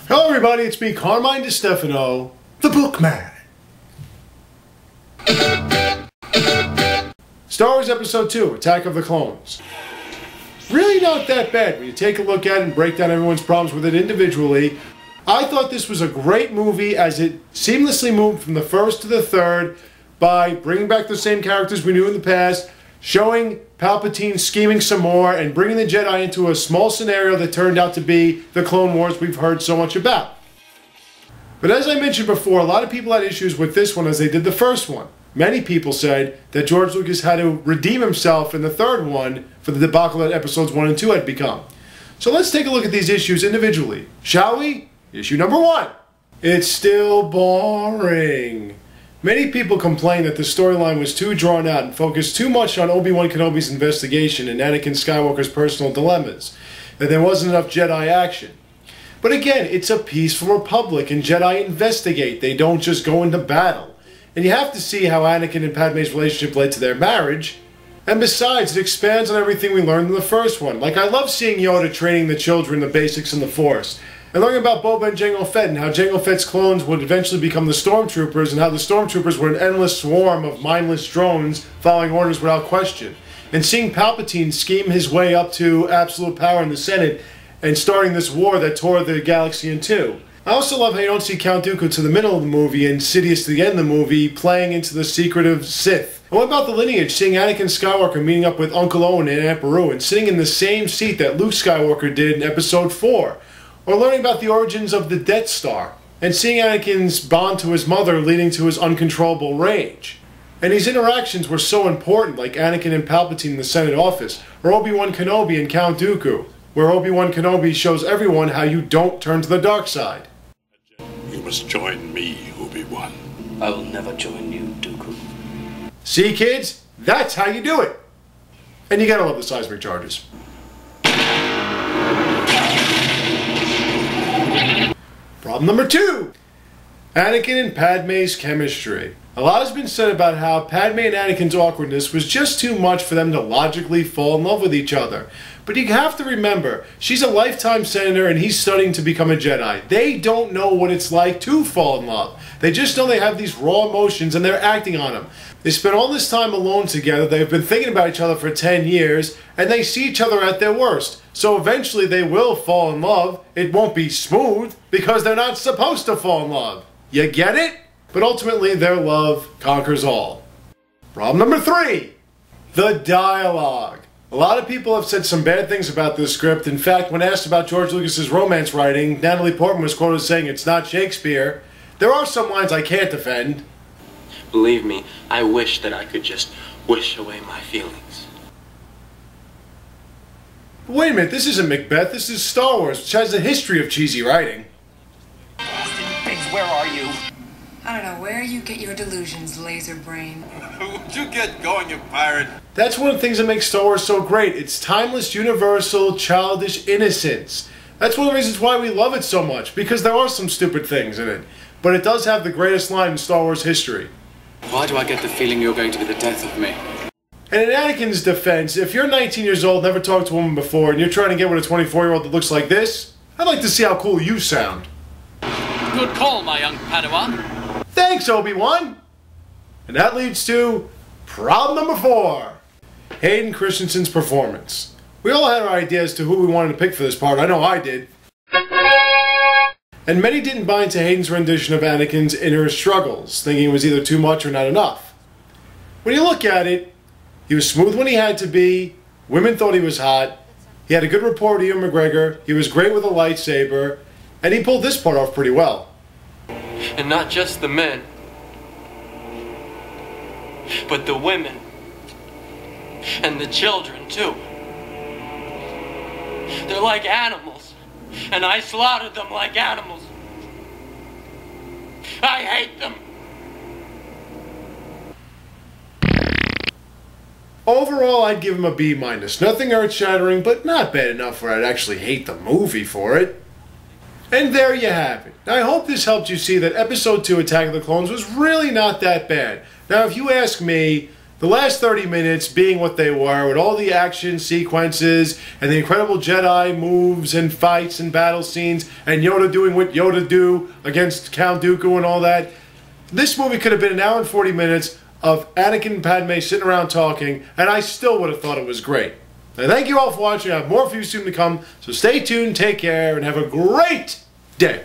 Hello everybody, it's me, Carmine DeStefano, the Bookman. Star Wars Episode 2, Attack of the Clones. Really not that bad when you take a look at it and break down everyone's problems with it individually. I thought this was a great movie as it seamlessly moved from the first to the third by bringing back the same characters we knew in the past, showing Palpatine scheming some more, and bringing the Jedi into a small scenario that turned out to be the Clone Wars we've heard so much about. But as I mentioned before, a lot of people had issues with this one as they did the first one. Many people said that George Lucas had to redeem himself in the third one for the debacle that episodes 1 and 2 had become. So let's take a look at these issues individually, shall we? Issue number 1. It's still boring. Many people complained that the storyline was too drawn out and focused too much on Obi-Wan Kenobi's investigation and Anakin Skywalker's personal dilemmas, that there wasn't enough Jedi action. But again, it's a peaceful republic and Jedi investigate, they don't just go into battle. And you have to see how Anakin and Padme's relationship led to their marriage. And besides, it expands on everything we learned in the first one. Like, I love seeing Yoda training the children the basics in the Force. And learning about Boba and Jango Fett and how Jango Fett's clones would eventually become the Stormtroopers and how the Stormtroopers were an endless swarm of mindless drones following orders without question. And seeing Palpatine scheme his way up to absolute power in the Senate and starting this war that tore the galaxy in two. I also love how you don't see Count Dooku to the middle of the movie and Sidious to the end of the movie playing into the secretive Sith. And what about the lineage, seeing Anakin Skywalker meeting up with Uncle Owen and Aunt Beru and sitting in the same seat that Luke Skywalker did in Episode 4? Or learning about the origins of the Death Star, and seeing Anakin's bond to his mother leading to his uncontrollable rage. And these interactions were so important, like Anakin and Palpatine in the Senate office, or Obi-Wan Kenobi and Count Dooku, where Obi-Wan Kenobi shows everyone how you don't turn to the dark side. You must join me, Obi-Wan. I will never join you, Dooku. See, kids? That's how you do it! And you gotta love the seismic charges. Problem number 2. Anakin and Padme's chemistry. A lot has been said about how Padme and Anakin's awkwardness was just too much for them to logically fall in love with each other. But you have to remember, she's a lifetime senator and he's studying to become a Jedi. They don't know what it's like to fall in love. They just know they have these raw emotions and they're acting on them. They spent all this time alone together, they've been thinking about each other for 10 years, and they see each other at their worst. So eventually they will fall in love. It won't be smooth, because they're not supposed to fall in love. You get it? But ultimately their love conquers all. Problem number 3. The dialogue. A lot of people have said some bad things about this script. In fact, when asked about George Lucas's romance writing, Natalie Portman was quoted saying it's not Shakespeare. There are some lines I can't defend. Believe me, I wish that I could just wish away my feelings. Wait a minute, this isn't Macbeth, this is Star Wars, which has a history of cheesy writing. Where are you? I don't know where you get your delusions, laser brain. Would you get going, you pirate? That's one of the things that makes Star Wars so great. It's timeless, universal, childish innocence. That's one of the reasons why we love it so much, because there are some stupid things in it. But it does have the greatest line in Star Wars history. Why do I get the feeling you're going to be the death of me? And in Anakin's defense, if you're 19 years old, never talked to a woman before, and you're trying to get with a 24-year-old that looks like this, I'd like to see how cool you sound. Good call, my young Padawan. Thanks, Obi-Wan! And that leads to problem number 4. Hayden Christensen's performance. We all had our ideas as to who we wanted to pick for this part. I know I did. And many didn't buy into Hayden's rendition of Anakin's inner struggles, thinking it was either too much or not enough. When you look at it, he was smooth when he had to be, women thought he was hot, he had a good rapport with Ian McGregor, he was great with a lightsaber, and he pulled this part off pretty well. And not just the men, but the women. And the children, too. They're like animals, and I slaughtered them like animals. I hate them. Overall, I'd give him a B-. Nothing earth-shattering, but not bad enough where I'd actually hate the movie for it. And there you have it. I hope this helped you see that Episode 2 Attack of the Clones was really not that bad. Now, if you ask me, the last 30 minutes being what they were, with all the action sequences and the incredible Jedi moves and fights and battle scenes and Yoda doing what Yoda do against Count Dooku and all that, this movie could have been an hour and 40 minutes of Anakin and Padme sitting around talking, and I still would have thought it was great. Now, thank you all for watching. I have more for you soon to come, so stay tuned, take care, and have a great day.